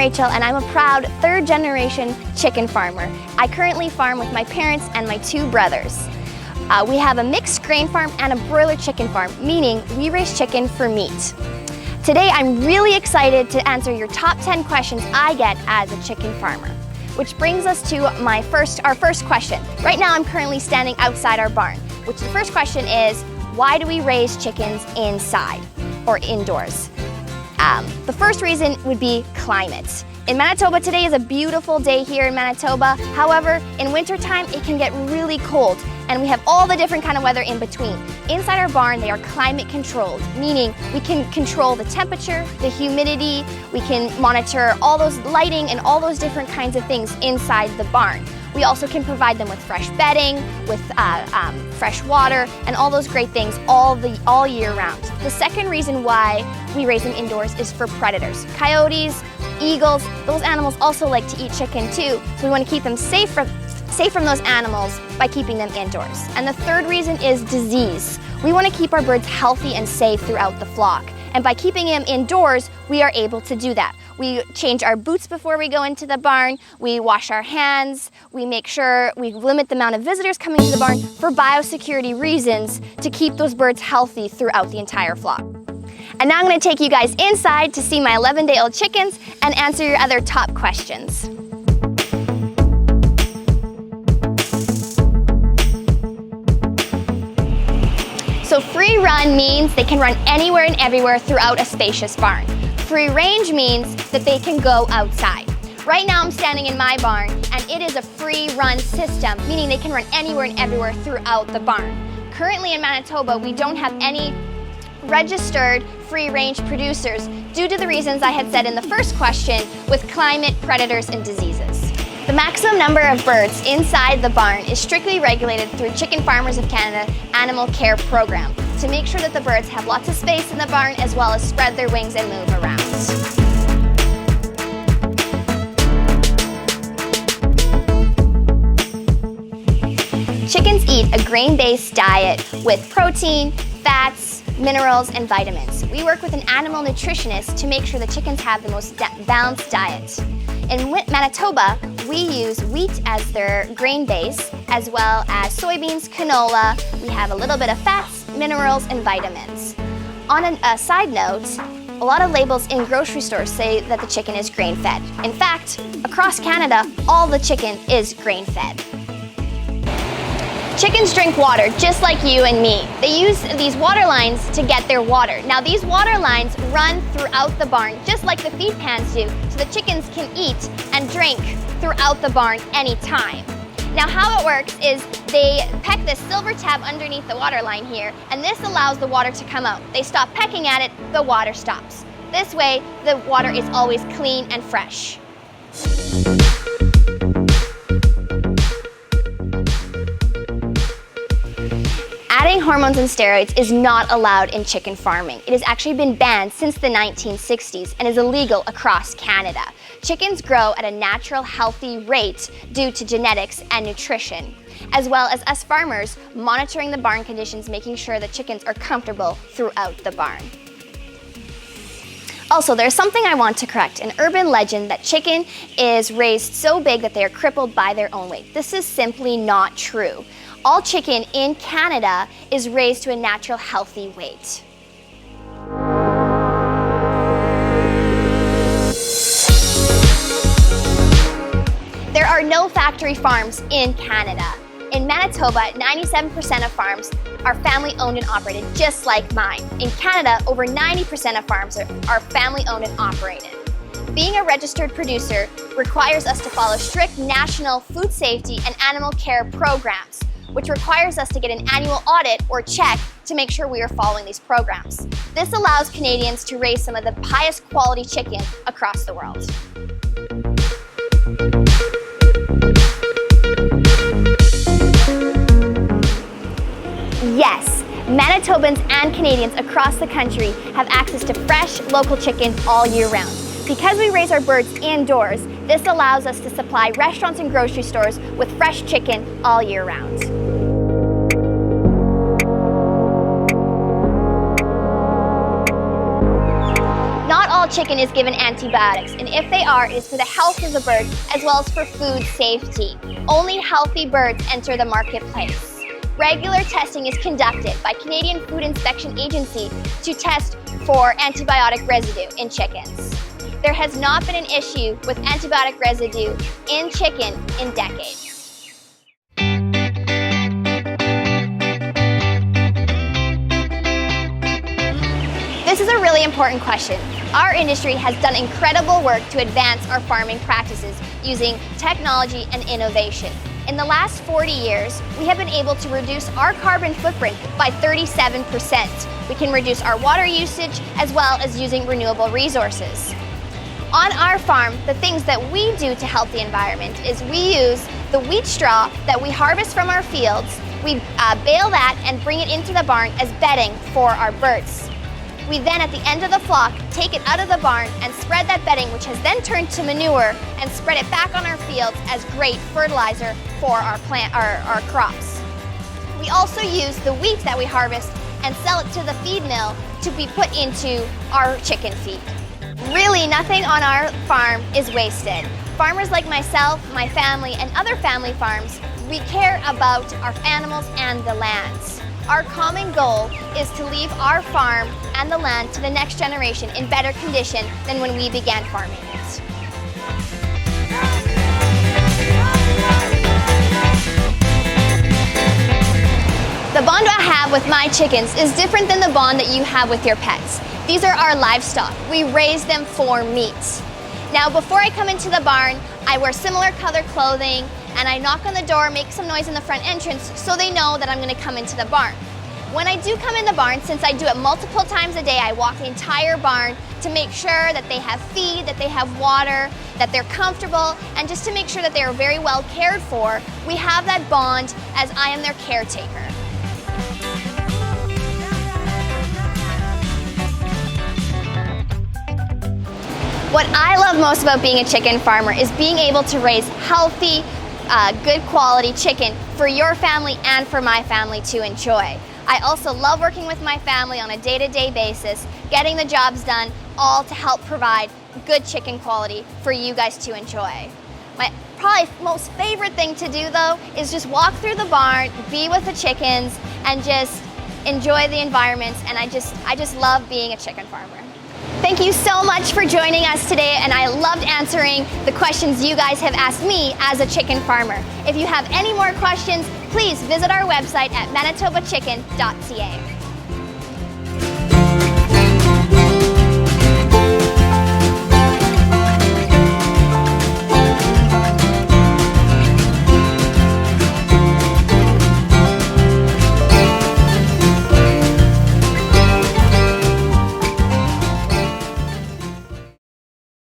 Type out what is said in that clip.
Rachel, and I'm a proud third-generation chicken farmer. I currently farm with my parents and my two brothers. We have a mixed grain farm and a broiler chicken farm, meaning we raise chicken for meat. Today, I'm really excited to answer your top 10 questions I get as a chicken farmer. Which brings us to our first question. Right now, I'm currently standing outside our barn, which the first question is, why do we raise chickens inside or indoors? The first reason would be climate. In Manitoba, today is a beautiful day here in Manitoba. However, in wintertime, it can get really cold, and we have all the different kind of weather in between. Inside our barn, they are climate controlled, meaning we can control the temperature, the humidity, we can monitor all those lighting and all those different kinds of things inside the barn. We also can provide them with fresh bedding, with fresh water, and all those great things all year round. The second reason why we raise them indoors is for predators. Coyotes, eagles, those animals also like to eat chicken too, so we want to keep them safe from those animals by keeping them indoors. And the third reason is disease. We want to keep our birds healthy and safe throughout the flock. And by keeping them indoors, we are able to do that. We change our boots before we go into the barn, we wash our hands, we make sure we limit the amount of visitors coming to the barn for biosecurity reasons to keep those birds healthy throughout the entire flock. And now I'm going to take you guys inside to see my 11-day-old chickens and answer your other top questions. So free run means they can run anywhere and everywhere throughout a spacious barn. Free range means that they can go outside. Right now I'm standing in my barn and it is a free run system, meaning they can run anywhere and everywhere throughout the barn. Currently in Manitoba, we don't have any registered free range producers due to the reasons I had said in the first question with climate, predators, and diseases. The maximum number of birds inside the barn is strictly regulated through Chicken Farmers of Canada Animal Care Program to make sure that the birds have lots of space in the barn as well as spread their wings and move around. Chickens eat a grain-based diet with protein, fats, minerals, and vitamins. We work with an animal nutritionist to make sure the chickens have the most balanced diet. In Manitoba, we use wheat as their grain base, as well as soybeans, canola. We have a little bit of fats, minerals, and vitamins. On a side note, a lot of labels in grocery stores say that the chicken is grain-fed. In fact, across Canada, all the chicken is grain-fed. Chickens drink water just like you and me. They use these water lines to get their water. Now these water lines run throughout the barn just like the feed pans do, so the chickens can eat and drink throughout the barn anytime. Now how it works is they peck this silver tab underneath the water line here, and this allows the water to come out. They stop pecking at it, the water stops. This way, the water is always clean and fresh. Adding hormones and steroids is not allowed in chicken farming. It has actually been banned since the 1960s and is illegal across Canada. Chickens grow at a natural, healthy rate due to genetics and nutrition, as well as us farmers monitoring the barn conditions, making sure the chickens are comfortable throughout the barn. Also, there's something I want to correct, an urban legend that chicken is raised so big that they are crippled by their own weight. This is simply not true. All chicken in Canada is raised to a natural, healthy weight. There are no factory farms in Canada. In Manitoba, 97% of farms are family-owned and operated, just like mine. In Canada, over 90% of farms are family-owned and operated. Being a registered producer requires us to follow strict national food safety and animal care programs, which requires us to get an annual audit or check to make sure we are following these programs. This allows Canadians to raise some of the highest quality chicken across the world. Yes, Manitobans and Canadians across the country have access to fresh, local chicken all year round. Because we raise our birds indoors, this allows us to supply restaurants and grocery stores with fresh chicken all year round. chicken is given antibiotics, and if they are, it is for the health of the bird as well as for food safety. Only healthy birds enter the marketplace. Regular testing is conducted by Canadian Food Inspection Agency to test for antibiotic residue in chickens. There has not been an issue with antibiotic residue in chicken in decades. This is a really important question. Our industry has done incredible work to advance our farming practices using technology and innovation. In the last 40 years, we have been able to reduce our carbon footprint by 37%. We can reduce our water usage as well as using renewable resources. On our farm, the things that we do to help the environment is we use the wheat straw that we harvest from our fields, we bale that and bring it into the barn as bedding for our birds. We then, at the end of the flock, take it out of the barn and spread that bedding, which has then turned to manure, and spread it back on our fields as great fertilizer for our crops. We also use the wheat that we harvest and sell it to the feed mill to be put into our chicken feed. Really, nothing on our farm is wasted. Farmers like myself, my family, and other family farms, we care about our animals and the lands. Our common goal is to leave our farm and the land to the next generation in better condition than when we began farming it. The bond I have with my chickens is different than the bond that you have with your pets. These are our livestock. We raise them for meat. Now, before I come into the barn, I wear similar colored clothing and I knock on the door, make some noise in the front entrance so they know that I'm going to come into the barn. When I do come in the barn, since I do it multiple times a day, I walk the entire barn to make sure that they have feed, that they have water, that they're comfortable, and just to make sure that they are very well cared for. We have that bond as I am their caretaker. What I love most about being a chicken farmer is being able to raise healthy, good quality chicken for your family and for my family to enjoy. I also love working with my family on a day-to-day basis, getting the jobs done, all to help provide good chicken quality for you guys to enjoy. My probably most favorite thing to do though is just walk through the barn, be with the chickens, and just enjoy the environment, and I just love being a chicken farmer. Thank you so much for joining us today, and I loved answering the questions you guys have asked me as a chicken farmer. If you have any more questions, please visit our website at manitobachicken.ca.